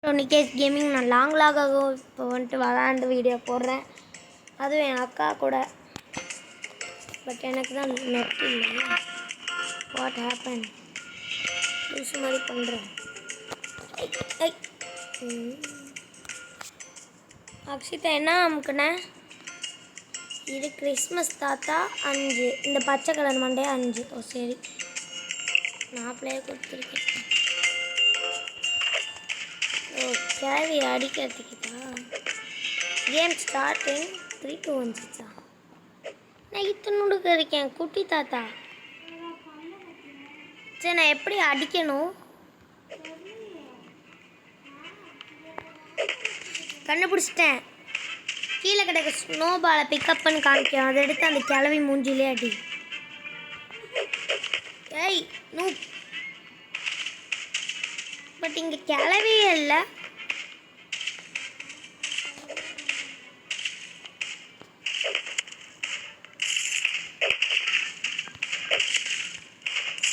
Nikesh gaming நான் லாகாக இப்போ வந்துட்டு விளாண்டு வீடியோ போடுறேன். அதுவும் என் அக்கா கூட. பட் எனக்கு தான் நெட் இல்லை. What happen? லூசு மாதிரி பண்ணுறேன். அக்ஷிதா என்ன அமுக்குனேன்? இது கிறிஸ்மஸ் தாத்தா 5. இந்த பச்சை கலர் மண்டே 5. ஓ சரி, நான் பிள்ளைய கொடுத்துருக்கேன். ஓ கேள்வி அடிக்கிறதுக்குதா. கேம் ஸ்டார்டிங் 3 2 வந்துச்சா? நான் இத்தனுடுக்க இருக்கேன் குட்டி தாத்தா. சரி, நான் எப்படி அடிக்கணும்? கண்டுபிடிச்சிட்டேன். கீழே கிடக்க ஸ்னோபாலை பிக்கப் பண்ணி காமிக்கும். அதை எடுத்து அந்த கிளவி மூஞ்சிலே அடி. ஏய் நூ, பட் இங்கே கிளவியே இல்லை.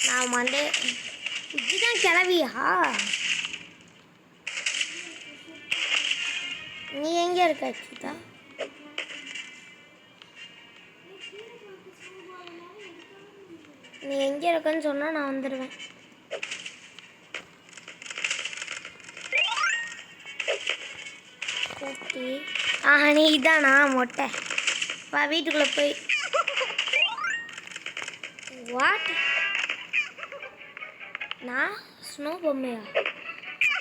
நான் மண்டே இதுதான் கிளவியா? நீ எங்கே இருக்க அக்ஷிதா? நீ எங்கே இருக்கன்னு சொன்னால் நான் வந்துடுவேன். ஓகே, ஆஹா நீ இதானா மொட்டை? வா வீட்டுக்குள்ளே போய். வாட்? நான் ஸ்னோ பொம்மையா?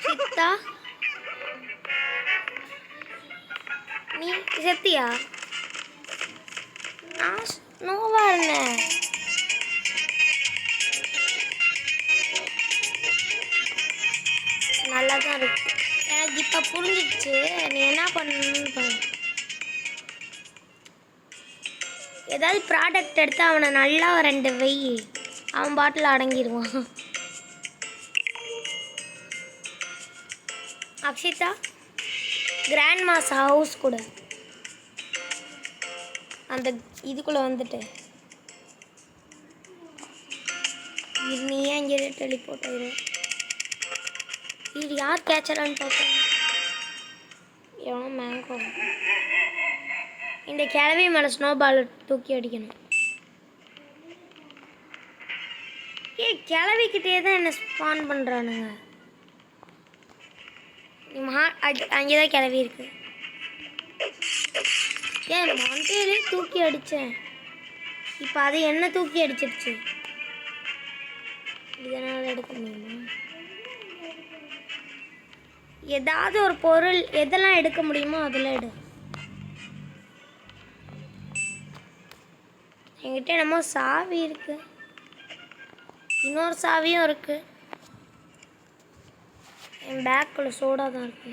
சித்தா நீ செத்தியா? நான் ஸ்னோவா இருந்தேன். நல்லா தான் இருக்கு. எனக்கு இப்போ புரிஞ்சிடுச்சு நீ என்ன பண்ணு. ஏதாவது ப்ராடக்ட் எடுத்து அவனை நல்லா 2 வெய், அவன் பாட்டில் அடங்கிடுவான். அக்ஷிதா கிராண்ட் மாஸ் ஹவுஸ் கூட அந்த இதுக்குள்ளே வந்துட்டு நீ ஏன் இங்கே டெலிபோர்ட் ஆயிடும்? இது யார் கேட்சரான்னு பார்ப்பேன். எவனோ மேங்கோ. இந்த கிளவி மேலே ஸ்னோபால் தூக்கி அடிக்கணும். கிளவிக்கிட்டே தான் என்ன ஸ்பான் பண்ணுறானுங்க. அங்கே தான் கிளவி இருக்கு. ஏன் மண்டையிலே தூக்கி அடித்தேன். இப்போ அது என்ன தூக்கி அடிச்சிருச்சு. இதனால் எடுக்க முடியுமா? ஏதாவது ஒரு பொருள் எதெல்லாம் எடுக்க முடியுமோ அதெல்லாம் எடு. என்கிட்ட என்னமோ சாவி இருக்கு, இன்னொரு சாவியும் இருக்கு. என் பேக்குள்ள சோடா தான் இருக்கு.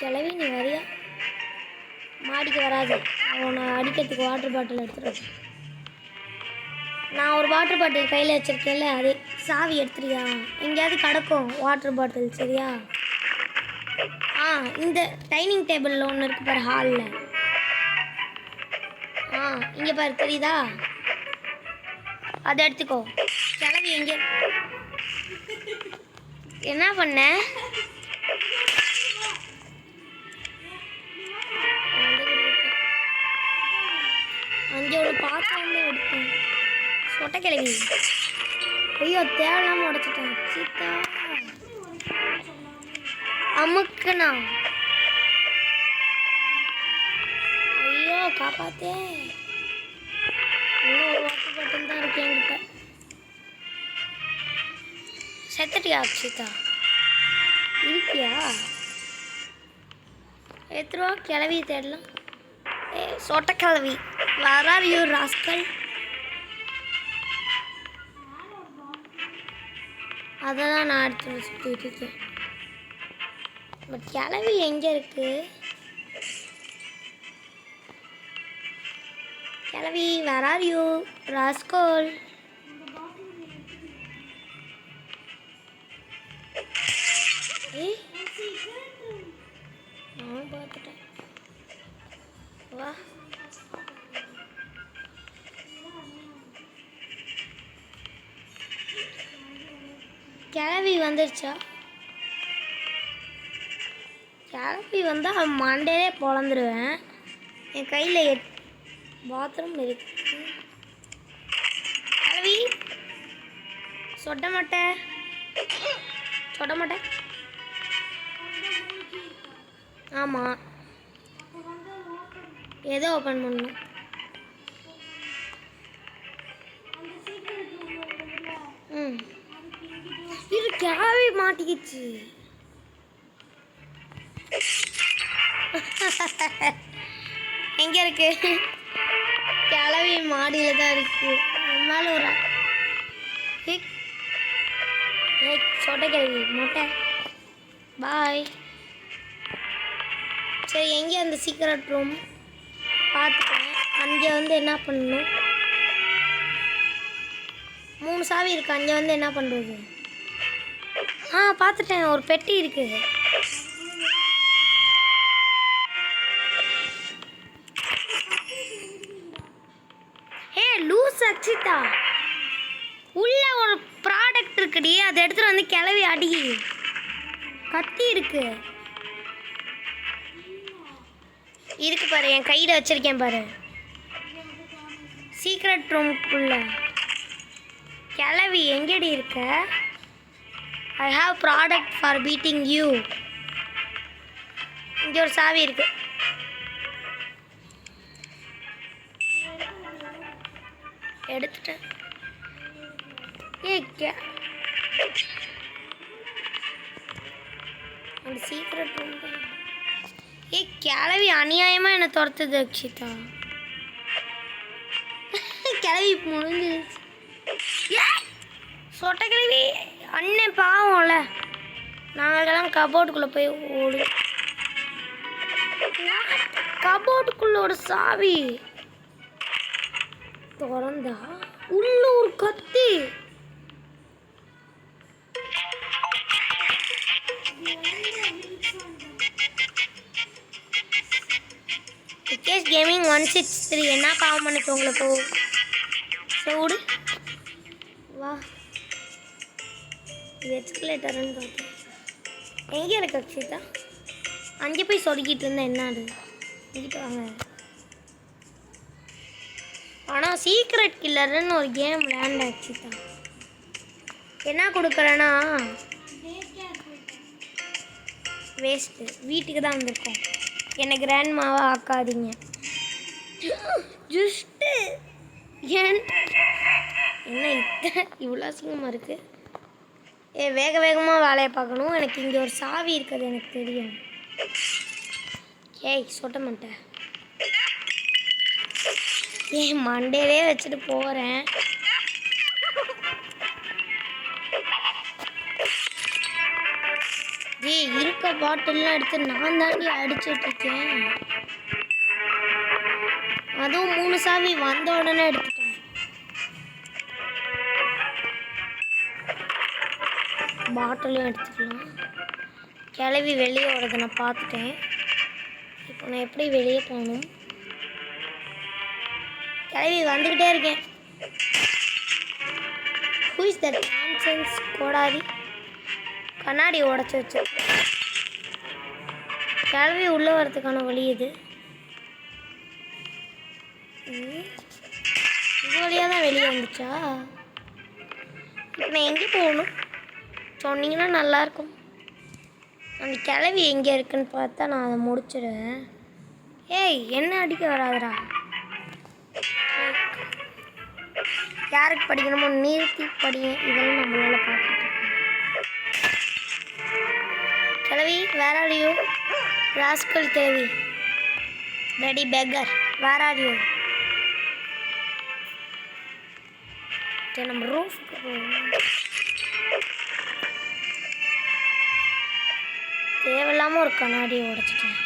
கிளவி நீ வரியா? மாடிக்கு வராது. அவனை அடிக்கிறதுக்கு வாட்டர் பாட்டில் எடுத்துட்டு. நான் ஒரு வாட்டர் பாட்டில் கையில் வச்சுருக்கேன்ல, அது சாவி எடுத்துறியா? எங்கேயாவது கிடக்கும் வாட்டர் பாட்டில், சரியா? இந்த டைனிங் டேபிளில் ஒன்று இருக்கு பாரு, ஹாலில். இங்கே பாரு, தெரியுதா? அதை எடுத்துக்கோ. கிளவி எங்கே என்ன பண்ண? அங்கே ஒரு பாத்திரம் எடுத்தேன். சொட்ட கிளவி. ஐயோ தேவையில்லாம உடைச்சிட்டேன். சீத்தா அமுக்குண்ணா. ஐயோ காப்பாத்தே. இன்னும் ஒரு வாட்டர் பாட்டில் தான் இருக்கு என்கிட்ட. செத்துட்டியா அக்ஷிதா? இருக்கியா? எத்தனை கிளவி தேடலாம். சொட்ட கிளவி வராதியோ ராஸ்கல். அதை தான் நான் எடுத்து சுற்றிட்டு இருக்கேன். பட் கிளவி எங்கே இருக்கு? கிளவி வராதியோ ராஸ்கல். நான் பார்த்துட்டேன். வா கிளவி வந்துருச்சா? கிளவி வந்தால் மண்டேலே பொழந்துருவேன். என் கையில் பாத்ரூம் இருக்கு. கிளவி சொட்ட மாட்டேன். ஆமாம், ஏதோ ஓப்பன் பண்ணணும். இது கிளவி மாட்டிக்கிச்சு. எங்கே இருக்கு? கிளவி மாடியில் தான் இருக்கு. மேலே ஒரு சொட்ட கிளவி மொட்டை. பாய். சரி, எங்கே அந்த சீக்ரெட் ரூம் பார்த்துட்டேன். அங்கே வந்து என்ன பண்ணணும்? 3 சாவி இருக்கு. அங்கே வந்து என்ன பண்ணுறது? பார்த்துட்டேன், ஒரு பெட்டி இருக்கு. லூஸ் அக்ஷிதா, உள்ள ஒரு ப்ராடக்ட் இருக்குடி, அதை எடுத்துட்டு வந்து கிளவி அடி. கத்தி இருக்கு பாரு, என் கையில் வச்சிருக்கேன் பாரு. சீக்ரெட் ரூம்குள்ள கிளவி எங்கடி இருக்க? I have product for beating you. இங்கே ஒரு சாவி இருக்கு. எடுத்துட்டேன். அந்த சீக்ரெட் ரூம் கிளவி அநியாயமாக என்னை துரத்துது அக்ஷிதா. கிளவி முடிஞ்சிருச்சு. சொட்ட கிளவி அண்ணன் பாவம்ல. நாங்கள்லாம் கபோர்டுக்குள்ளே போய் ஓடு. கபோர்டுக்குள்ள ஒரு சாவி திறந்தா உள்ள ஒரு கத்தி. விகேஷ் கேமிங் 163 என்ன பாவம் பண்ணிட்டு உங்களுக்கு சூடு வா. இது எஸ்கலேட்டர்னு பார்த்தேன். எங்கே இருக்கு அக்ஷிதா? அங்கே போய் சொருக்கிட்டு இருந்தேன். என்ன அது? இங்கிட்ட வாங்க. ஆனால் சீக்ரெட் கில்லர்னு ஒரு கேம் விளையாண்ட அக்ஷிதா. என்ன கொடுக்குறேன்னா வேஸ்ட்டு. வீட்டுக்கு தான் வந்திருக்கோம். என்னை கிராண்ட் மாவை ஆக்காதீங்க. ஜஸ்ட்டு என்ன இவ்வளோ அசிங்கமாக இருக்குது? வேக வேகமாக வேலையை பார்க்கணும். எனக்கு இங்கே ஒரு சாவி இருக்குது, எனக்கு தெரியும். சொட்ட மாட்டேன். மண்டேலே வச்சுட்டு போகிறேன். இருக்க பாட்டில்லாம் எடுத்து நான் தாண்டி அடிச்சுட்ருக்கேன். அதுவும் 3 சாவி வந்த உடனே எடுத்துட்டேன். பாட்டிலும் எடுத்துக்கலாம். கிளவி வெளியே வரதை நான் பார்த்துட்டேன். இப்போ நான் எப்படி வெளியே போகணும்? கிளவி வந்துக்கிட்டே இருக்கேன். ஹூ இஸ் தட் நான்சென்ஸ் கோடாரி? கண்ணாடி உடச்சி வச்சு கிளவி உள்ளே வரதுக்கான வழி இது. இது வழியாக தான் வெளியே வந்துச்சா? இப்போ நான் எங்கே போகணும் சொன்னீங்கன்னா நல்லாயிருக்கும். அந்த கிளவி எங்கே இருக்குன்னு பார்த்தா நான் அதை முடிச்சிடுவேன். என்ன அடிக்க வராதுடா. யாருக்கு படிக்கணுமோ நிறுத்தி படிங்க. இதெல்லாம் நம்மளால பார்த்துட்டு கிளவி வேர் ஆர் யூ? ராஸ்கல் கிளவி ready beggar where are you? சரி, நம்ம ரூஃப்க்கு தேவையில்லாமல் ஒரு கண்ணாடியை உடைச்சிட்டேன்.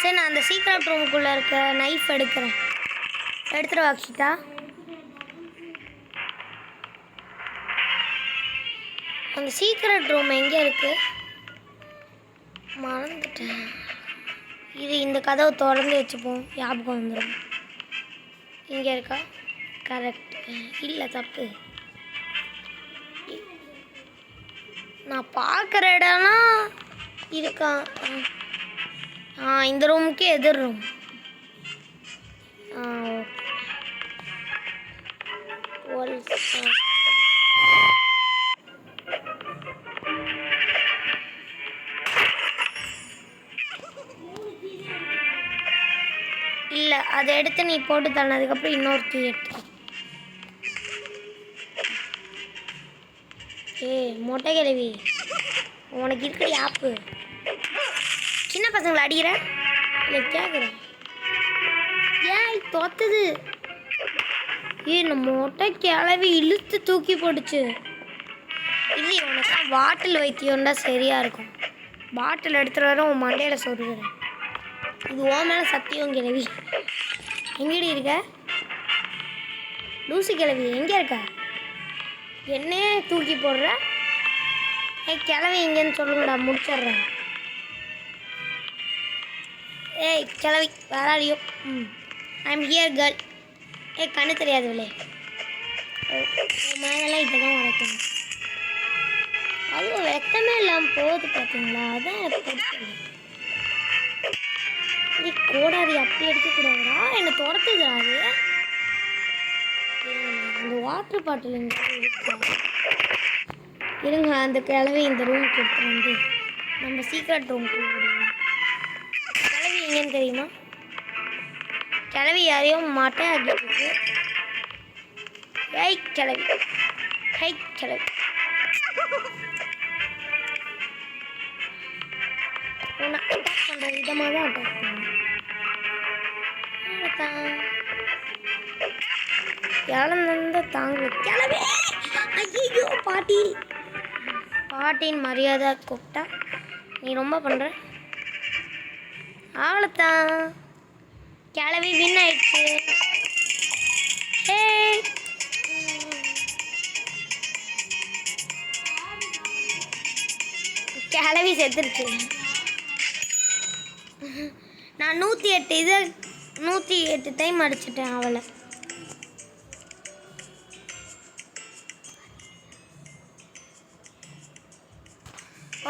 சரி, நான் அந்த சீக்ரெட் ரூமுக்குள்ளே இருக்க நைஃப் எடுக்கிறேன். எடுத்துகிட்டு வா அக்ஷிதா. அந்த சீக்ரெட் ரூம் எங்கே இருக்குது? மறந்துட்டேன். இது இந்த கதவை திறந்து வச்சுப்போம், ஞாபகம் வந்துடும். இங்கே இருக்கா? கரெக்ட். இல்லை, தப்பு. நான் பார்க்குற இடம்லாம் இருக்கா? இந்த ரூமுக்கு எதிர் ரூம். ஓகே. இல்லை, அதை எடுத்து நீ போட்டு தள்ளதுக்கப்புறம் இன்னொரு கீ எடுத்து. மொட்டை கிழவி, உனக்கு இருக்கிற ஆப்பு. சின்ன பசங்களை அடிக்கிற இல்லை கேட்குறேன். ஏன் தோத்துது? இந்த மொட்டை கிழவி இழுத்து தூக்கி போட்டுச்சு. இல்லை, உனக்கு பாட்டில் வைத்தியம்டா சரியாக இருக்கும். பாட்டில் எடுத்துகிட்டு வர உன் மண்டையில் சொல்லுறேன். இது ஓ மேலே சத்தியம் கிழவி. எங்கடி இருக்க லூசி கிழவி? எங்கே இருக்க? என்னையே தூக்கி போடுற. கிழவி எங்கேன்னு சொல்லுங்கடா, முடிச்சிட்றேன். ஏய் கிழவி, வராடியோ. I'm here girl. கண்ணு தெரியாது விலை. மேலெல்லாம் இதை தான் உடைக்கணும். அதுவும் வெக்கமே இல்லாமல் போகுது பார்த்தீங்களா? அதான் எனக்கு பிடிச்சது. கோடாரி அப்படி அடிக்கக்கூடாதுடா, என்னை துரத்துதுடா அது. அந்த வாட்டர் பாட்டில் இருங்க, அந்த கிழவி இந்த ரூமுக்கு எடுத்து வந்து நம்ம சீக்ரெட் ரூமுக்கு போடுவோம். கிழவி எங்கேன்னு தெரியுமா? கிழவி யாரையும் மாட்டே ஆகிட்டு. ஹை கிழவி, ஹை கிழவி. உன்னை அட்டாக் பண்ணுற விதமாக தான் அட்டாக் பண்ணுவேன். இழந்த தாங்க கிளவி. ஐயோ பாட்டி, பாட்டின் மரியாதை கூப்பிட்டா நீ ரொம்ப பண்ணுற. அவ்வளோதான், கிளவி வின் ஆயிடுச்சு. கிளவி செத்துருச்சு. நான் 108 டைம் அடிச்சிட்டேன் அவளை.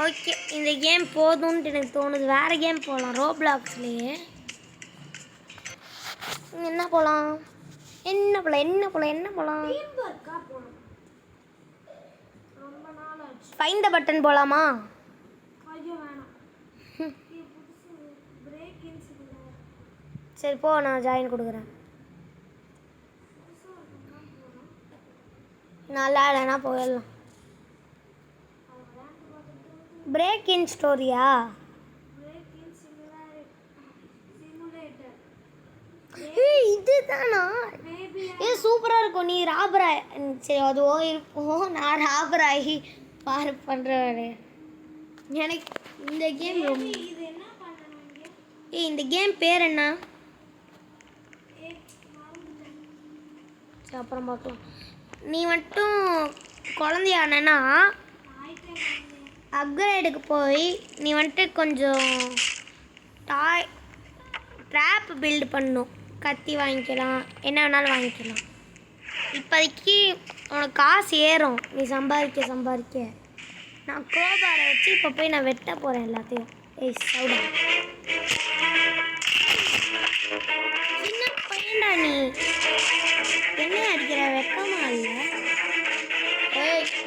ஓகே, இந்த கேம் போதும்ன்ட்டு எனக்கு தோணுது. வேறு கேம் போகலாம் ரோப்ளாக்ஸ்லேயே. என்ன போகலாம்? ஃபைண்ட் த பட்டன் போகலாமா? சரி போ, நான் ஜாயின் கொடுக்குறேன். நல்லா இல்லைன்னா போயிடலாம். பிரேக் இன் ஸ்டோரியா? இதுதானா? சூப்பராக இருக்கும். நீ ராபராய், சரி அதுவோ இருக்கும். நான் ராபராகி பாரு பண்ணுறேன். எனக்கு இந்த கேம் இந்த கேம் பேர் என்ன? அப்புறம் பார்க்கலாம். நீ மட்டும் குழந்தையானா அப்கிரேடுக்கு போய் நீ வந்துட்டு கொஞ்சம் ட்ராப் பில்டு பண்ணணும். கத்தி வாங்கிக்கலாம், என்ன வேணாலும் வாங்கிக்கலாம். இப்போதைக்கு உனக்கு காசு ஏறும் நீ சம்பாதிக்க. நான் கோபாரை வச்சு இப்போ போய் நான் வெட்ட போகிறேன் எல்லாத்தையும். சவுடா சின்ன பையன்டா நீ, என்ன அடிக்கிற? வெக்கமா இல்லை?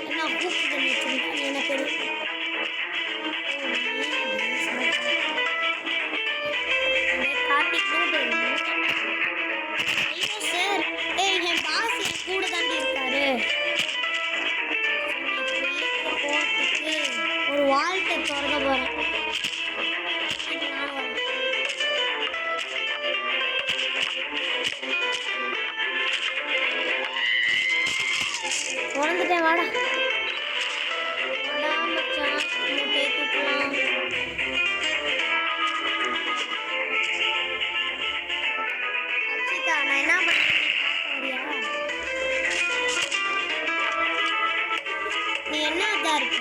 என்ன கூப்பிட்டு வச்சுருந்தா நீ என்ன பெரிய சார். என் பாஸ் என் கூட தாண்டி இருக்காரு. போகிறதுக்கு ஒரு வாழ்க்கை திறக்க போகிறேன். திறந்துட்டேன். வாடா மச்சான், தூக்கலாம். அச்சிதா, நான் என்ன பண்ணேன்? நீ என்ன தான் இருக்க?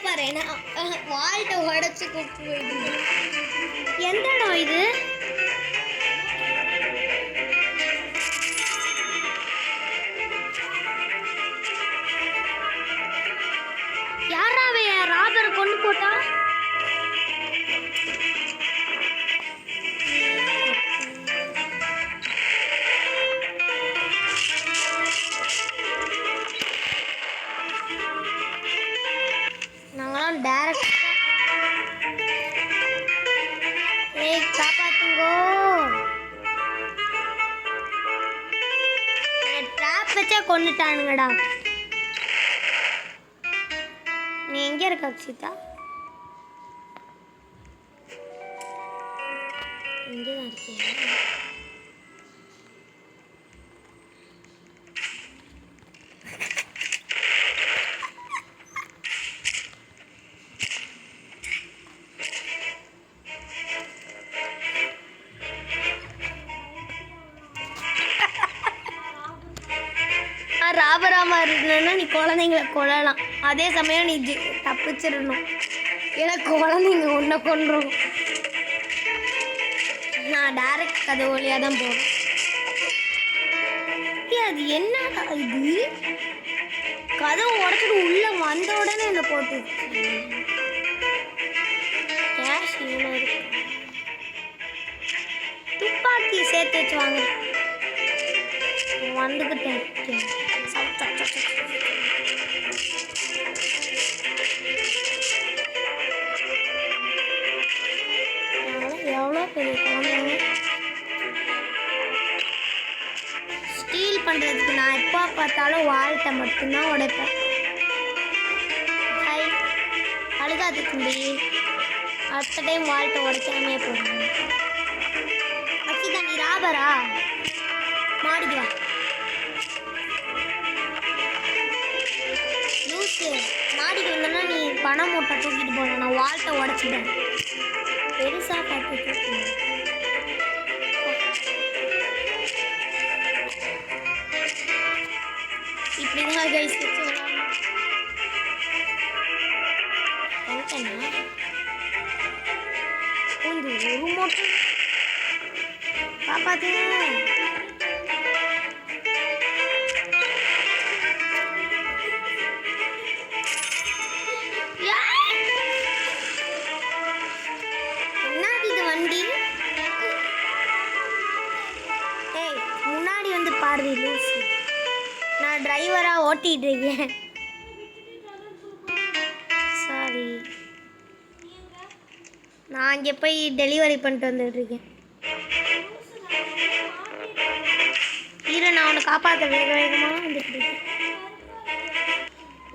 பாரு நான் வால்ட்ட உடச்சு கூப்பிட்டு போயிட்டு எந்த இடம் இது யாராவே ராபர் கொண்டு போட்டா கொண்டுட்டானுங்கடா நீ எங்க இருக்க அக்ஷிதா இங்கதான் இருக்கீங்க ராபராமா இருக்கணும்னா நீ குழந்தைங்களை கொல்லலாம் அதே சமயம் நீ தப்பிச்சிடணும் ஏன்னா குழந்தைங்க ஒன்றை கொண்டுரும் நான் டைரக்ட் கதை வழியாக தான் போவேன் அது என்ன இது கதவை உடச்சிட்டு உள்ள வந்த உடனே என்ன போட்டு கேஷ் இவ்வளோ இருக்கு துப்பாக்கி சேர்த்து வச்சு வாங்க வந்துக்கிட்டேன் எவ்வளோ பெரிய குழந்தைங்க ஸ்டீல் பண்ணுறதுக்கு நான் எப்போ பார்த்தாலும் வால்ட்டை மட்டும்தான் உடைப்பேன் ஹாய் அழுகாது தம்பி அடுத்த டைம் வால்ட்டை உடைக்காமே போடுறேன் அக்ஷிதா நீ ராபரா மாடிக்குவா மாடிக்கு வந்தோன்னா நீ பணம் மூட்டை தூக்கிட்டு போன நான் வால்ட்டை உடச்சிட்டேன் பெருசா பார்த்து இப்படிதான் கைஸ் வச்சு ஒரு மூட்டை காப்பாத்துங்க நான் டிரைவரா ஓட்டிட்டு இருக்கேன் சாரி நான் அங்கே போய் டெலிவரி பண்ணிட்டு வந்துட்டு இருக்கேன் இரு நான் உன்னை காப்பாற்ற வேக வேகமாக வந்துட்டு இருக்கேன்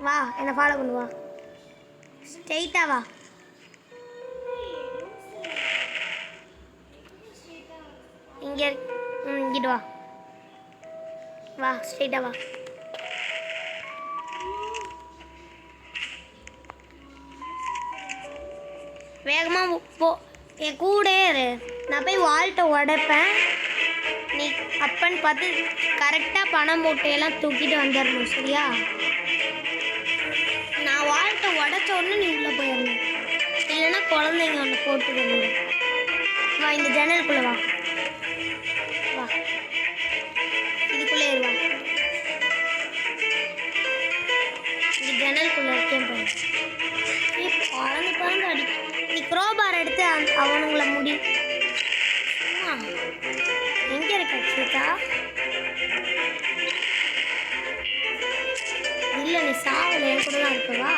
வா என்னை ஃபாலோ பண்ணுவா ஸ்ட்ரெயிட்டா வா இங்கே இங்கிட்டு வா வா ஸ்ட்ரெயிட்டா வா வேகமாக போ என் கூட இரு நான் போய் வால்ட்டை உடைப்பேன் நீ அப்பன்னு பார்த்து கரெக்டாக பணம் மூட்டையெல்லாம் தூக்கிட்டு வந்துடணும் சரியா நான் வால்ட்டை உடைச்ச உடனே நீ உள்ளே போயிடணும் இல்லைன்னா குழந்தைங்க ஒன்று போட்டுக்கணும் வா இந்த ஜன்னலுக்குள்ளே வா வா இதுக்குள்ளே இருவா இந்த ஜன்னலுக்குள்ளே இருக்கேன் போய் பறந்து பறந்து அடி நீ க்ரோபார் எடுத்து அவனுங்களை முடி எங்கே இருக்க சீதா இல்லை நீ சாவல என் கூட தான் இருக்கவா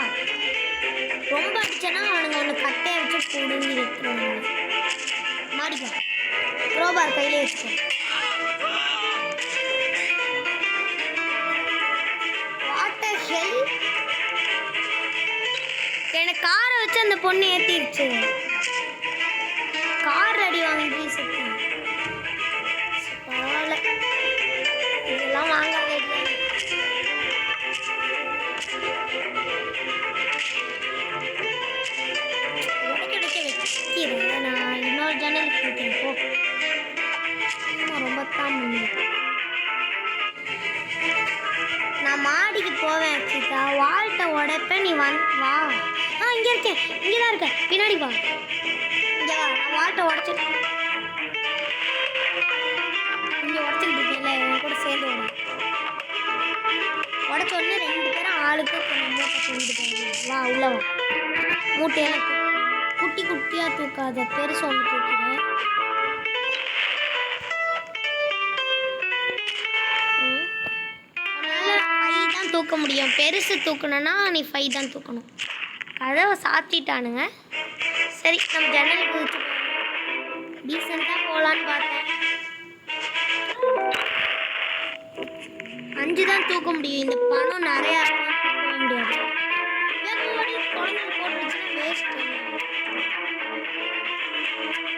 ரொம்ப அடிச்சனா அவனுங்க ஒன்று கட்டையை வச்சு பிடுங்கி வைக்கிறாங்க மாடிக்கா க்ரோபார் கையிலே வச்சுக்கோ வாட்டர் ஹெல் எனக்கு காரை வச்சு அந்த பொண்ணு ஏற்றிடுச்சு கார் அடி வாங்கி சுத்தம் பரவாயில்ல இதெல்லாம் வாங்காத வைக்கிறேன் நான் இன்னொரு ஜன்னலுக்கு வைக்கிறேன் போ ரொம்ப தான் நான் மாடிக்கு போவேன் சீதா வால்ட்டை உடைப்பேன் நீ வா இங்கே இருக்கேன், இங்கே தான் இருக்கேன், பின்னாடி வா. இங்கே வா, நான் வால்ட்டை உடச்சிட்டு இங்கே உடச்சிக்கிட்டு இருக்கேன்ல, என் கூட சேர்ந்து வரும். உடச்ச உடனே 2 பேரும் ஆளுக்கு கொஞ்சம் மூட்டை தூக்கிட்டு போயிடுவோம். வா உள்ள வா. மூட்டையெல்லாம் குட்டி குட்டியாக தூக்காத, பெருசு ஒன்று தூக்கிடுவேன். அதனால் 5 தான் தூக்க முடியும். பெருசு தூக்கணுன்னா நீ 5 தான் தூக்கணும். கதவை சாத்திட்டானுங்க. சரி, நம்ம ஜன்னல் குதிச்சு டீசெண்டாக போகலான்னு பார்த்தேன். 5 தான் தூக்க முடியும். இந்த பணம் நிறையா தூக்க முடியாது. குழந்தைங்க போட்டுருச்சுன்னா வேஸ்ட்.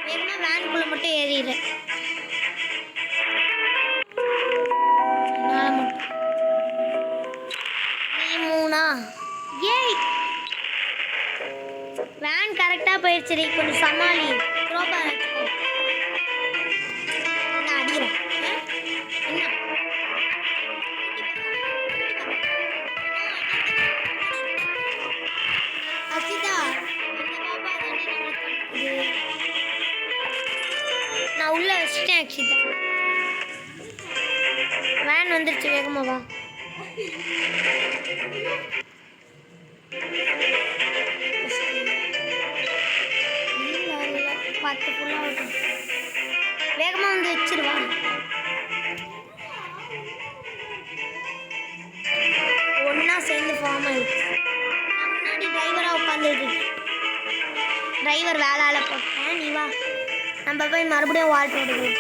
வேணுமா வேனுக்குள்ளே மட்டும் ஏறிடுறேன். என்னால் மட்டும் நீ 3ஆ? ஏய், வேன் கரெக்டாக போயிடுச்சு. கொஞ்சம் சமாளி. க்ரோபார் வச்சுக்கோ. நான் அடிக்கிறேன். என்ன அச்சிதா, நான் உள்ள வச்சுட்டேன். அக்ஷிதா, வேன் வந்துருச்சு, வேகமா வா. பத்து ஃபுல்லாக வேகமாக வந்து வச்சிருவா. ஒன்றா சேர்ந்து ஃபார்ம் ஆயிடுச்சு. நான் முன்னாடி டிரைவராக உட்காந்துருக்கு. டிரைவர் வேளால போட்டேன். நீ வா, நம்ம போய் மறுபடியும் வால்ட் ஓடுவோம்.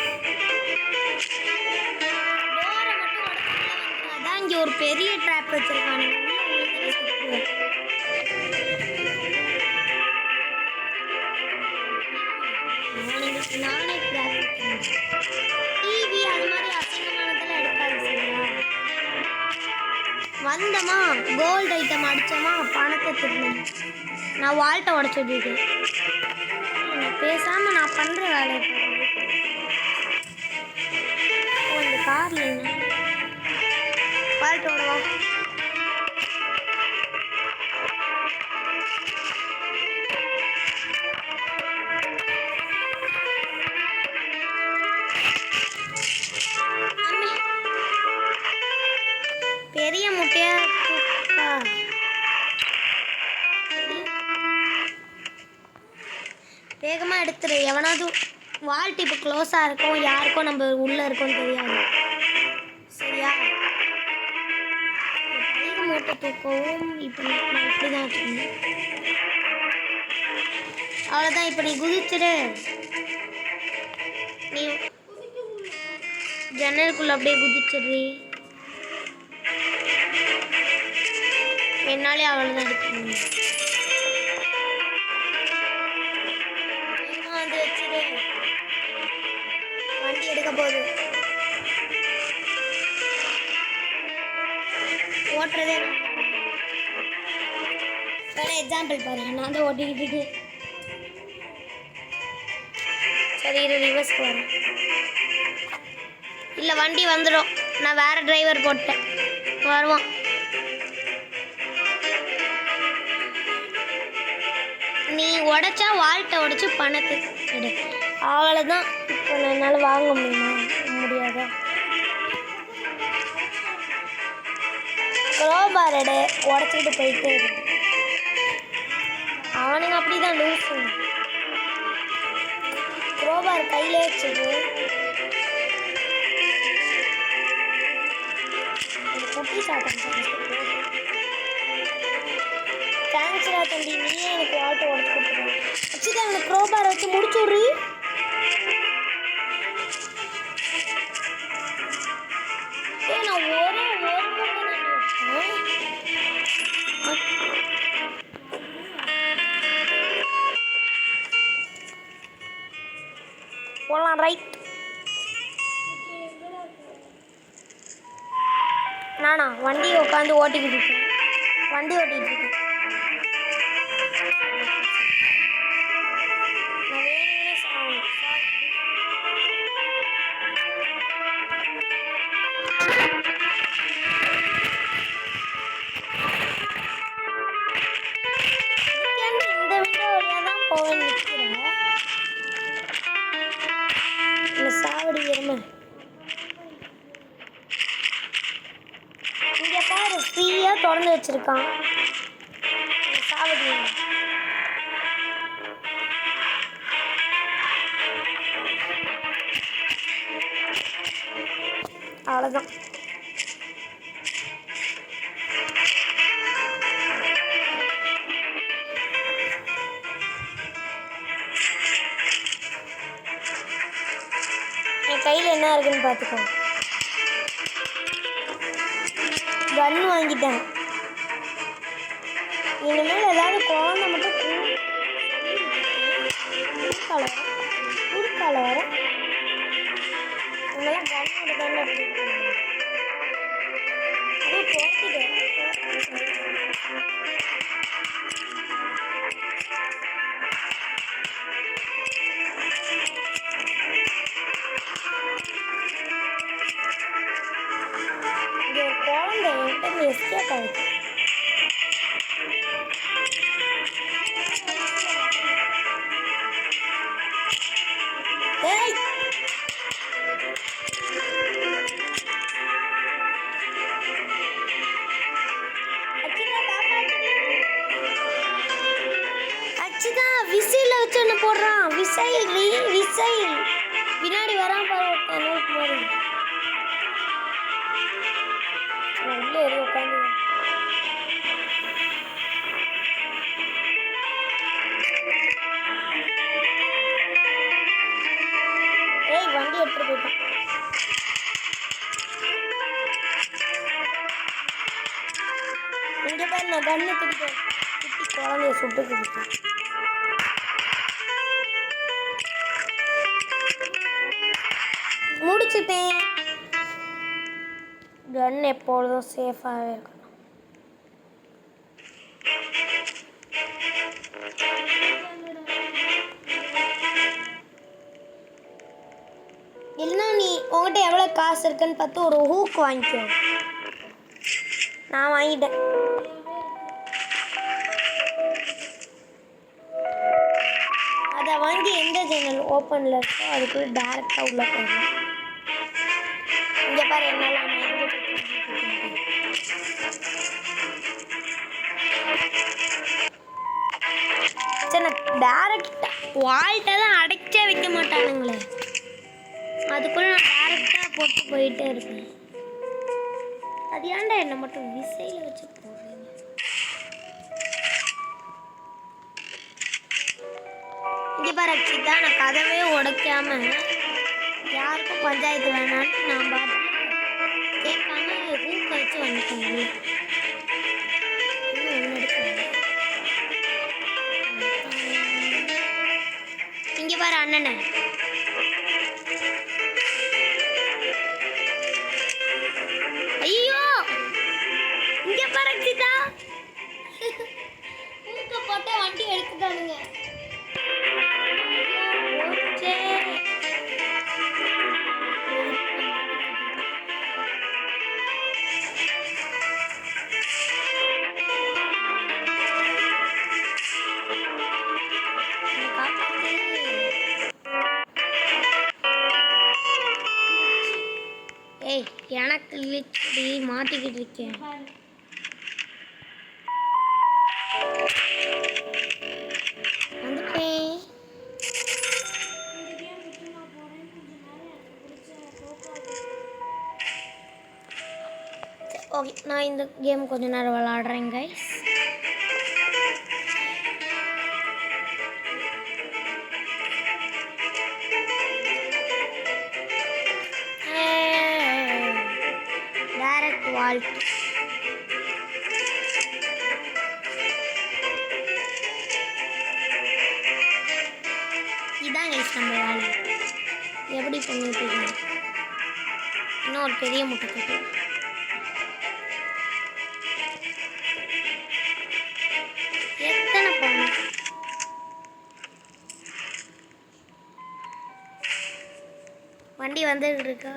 டோரை மட்டும் உடச்சுல அதான் இங்கே ஒரு பெரிய ட்ராப் வச்சுருக்கானுங்க. நானே டிவி அது மாதிரி அசிங்கமானதெல்லாம் எடுக்காது. சரியா, வந்தோமா கோல்டு ஐட்டம் அடித்தோமா பணத்தை திரும்பணும். நான் வால்ட்டை உடச்சிட்டு பேசாமல் நான் பண்ணுற வேலையை இந்த காரில் என்ன வால்ட்டோட வா. பெரிய முட்டையா தூக்கா. வேகமாக எடுத்துரு. எவனாவது வால்ட் இப்போ க்ளோஸாக இருக்கும், யாருக்கும் நம்ம உள்ளே இருக்கோன்னு தெரியாது. சரியா, பெரிய மூட்டை தூக்கவும் இப்போ நான் இப்படி தான் வச்சுக்கணும். அவ்வளோதான். இப்போ நீ குதிச்சிரு. நீ ஜன்னலுக்குள்ளே அப்படியே குதிச்சிடுறீ. என்னாலே அவ்வளோதான் எடுக்கணும். வந்து வச்சுட்டு வண்டி எடுக்க போகுது. ஓட்டுறதே வேணா எக்ஸாம்பிள் பாருங்க. நான் தான் ஓட்டிக்கிட்டு இருக்கேன். சரி, இரு ரிவர்ஸ்க்கு வரேன். இல்லை, வண்டி வந்துடும். நான் வேறு டிரைவர் போட்டேன், வருவான். நீ உடைச்சா வால்ட்டை உடைச்சி பணத்தை எடு. அவ்வளோதான். இப்போ என்னால் வாங்க முடியாதா? க்ரோபார் எடு, உடச்சிக்கிட்டு போயிட்டே இருக்கு. அவனுங்க அப்படி தான் லூஸு. க்ரோபார் கையிலே வச்சுது. குட்டி சாப்பிட்டு தேங்க்ஸ்டா தம்பி, நீயே எனக்கு வால்ட்டை உடச்சு கொடுத்துருவோம். அச்சுதான் எனக்கு க்ரோபாரை வச்சு முடிச்சு விட்றி. நான் ஒரு போகலாம். ரைட், நானா வண்டி உட்காந்து ஓட்டிக்கிட்டு இருக்கேன். வண்டி ஓட்டிகிட்டு இருக்கேன். திறந்து வச்சிருக்கான். சாவடி அவ்வளோதான். என் கையில் என்ன இருக்குன்னு பார்த்துக்கோங்க. கன் வாங்கிட்டேன். இனிமேல் ஏதாவது குழந்தை மட்டும் குறுக்கால வர உங்களாம் கன்னோட தான் அப்படி அதுவும் போட்டுட்டு இங்கே ஒரு குழந்தை என்கிட்ட எஸ்கேப் ஆகிடுச்சு. விசையில் வச்சு என்ன போடுறான்? விசை பின்னாடி வரான் பாரு. மாதிரி உள்ளே ஏறி உட்காந்து வண்டி எடுத்துட்டு போயிட்டான். இங்கே பாரு, நான் கண்ணை குட்டி குழந்தைய சுட்டு கொடுத்தேன். முடிச்சுட்டேன். கன் எப்பொழுதும் சேஃபாகவே இருக்கணும். இல்லைன்னா நீ உங்கள்கிட்ட எவ்வளோ காசு இருக்குன்னு பார்த்து ஒரு ஹூக் வாங்கிக்கோ. நான் வாங்கிட்டேன். அதை வாங்கி எந்த சேனல் ஓப்பனில் இருக்கோ அதுக்குள்ளே டேரெக்டாக உள்ள போகணும். இங்கே பாரு என்னால் சரி, நான் டேரெக்டாக வால்கிட்ட தான் அடைச்சே வைக்க மாட்டானுங்களே, அதுக்குள்ளே நான் டேரெக்டாக போட்டு போயிட்டே இருக்கேன். அது ஏன்டா என்னை மட்டும் விசையில் வச்சு போடுறேன்? இங்கே பாரு அக்ஷிதா, நான் கதவே உடைக்காம யாருக்கும் பஞ்சாயத்து வேணான்னு நான் பார்த்து கேட்காம ஊக்க வச்சு வந்துட்டேன். இங்கே பாரு அண்ணனை, ஐயோ இங்கே பாரு அக்ஷிதா, ஊக்க போட்ட வண்டி எடுத்துட்டானுங்க. ஏய், எனக்கு லிச்சடி மாட்டிக்கிட்டு இருக்கேன். வந்துட்டேன். ஓகே, நான் இந்த கேம் கொஞ்ச நேரம் விளாடுறேன் கைஸ். Direct vault. இதான் கைஸ் நம்ம வேலை. எப்படி பண்ணிட்டு இருக்கீங்க? இன்னும் ஒரு பெரிய முட்டை கட்டு. எத்தனை பண்ண வண்டி வந்துட்டு இருக்கா?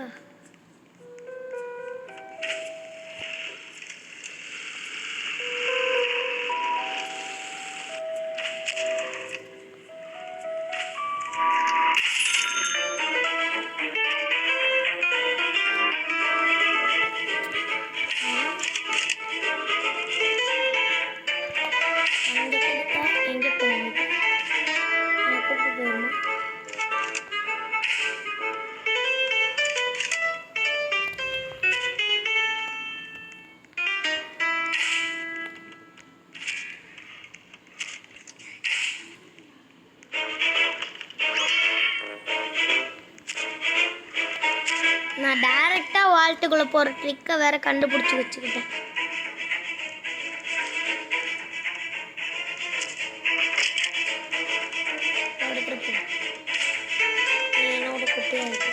நான் டைரெக்டாக வால்ட்டுக்குள்ளே போகிற ட்ரிக்கை வேற கண்டுபிடிச்சி வச்சுக்கிட்டேன். என்னோட குட்டியாக இருக்கு.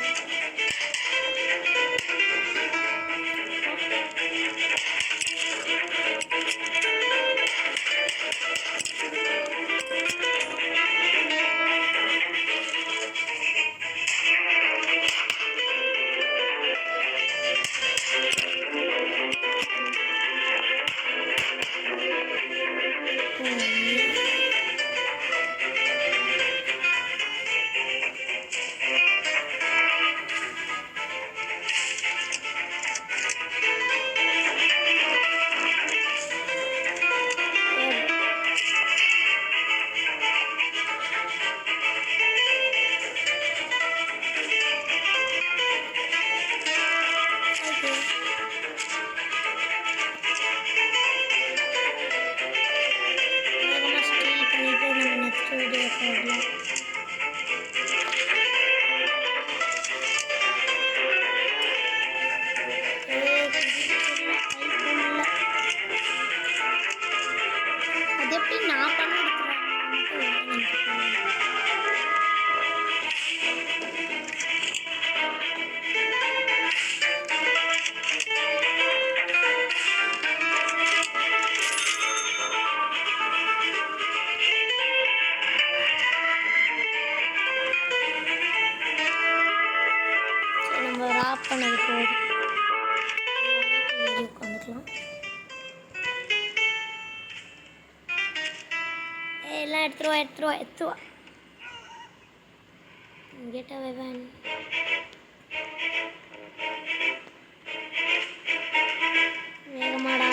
அது எப்படி நான் பண்ண நம்ம ராப் பண்ணது போதும். உட்காந்துக்கலாம். எல்லாம் எடுத்துருவா. Get away, man. வேகமாடா.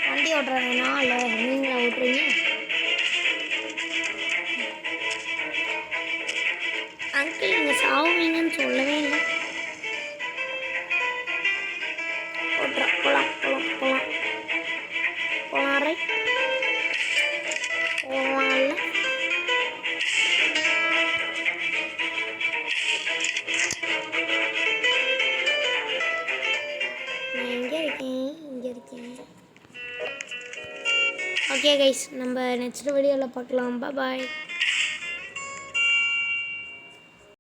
வண்டி ஓட்டுறாங்கன்னா இல்லை நீங்களா ஓட்டுறீங்க? அங்கிள் நீங்கள் சாவுவீங்கன்னு சொல்லவே இல்லை. போலாம் ரைட் போகலாம்ல. நான் இங்கே இருக்கேன். ஓகே கைஸ், நம்ம நெக்ஸ்ட் வீடியோவில் பார்க்கலாம். பாய்.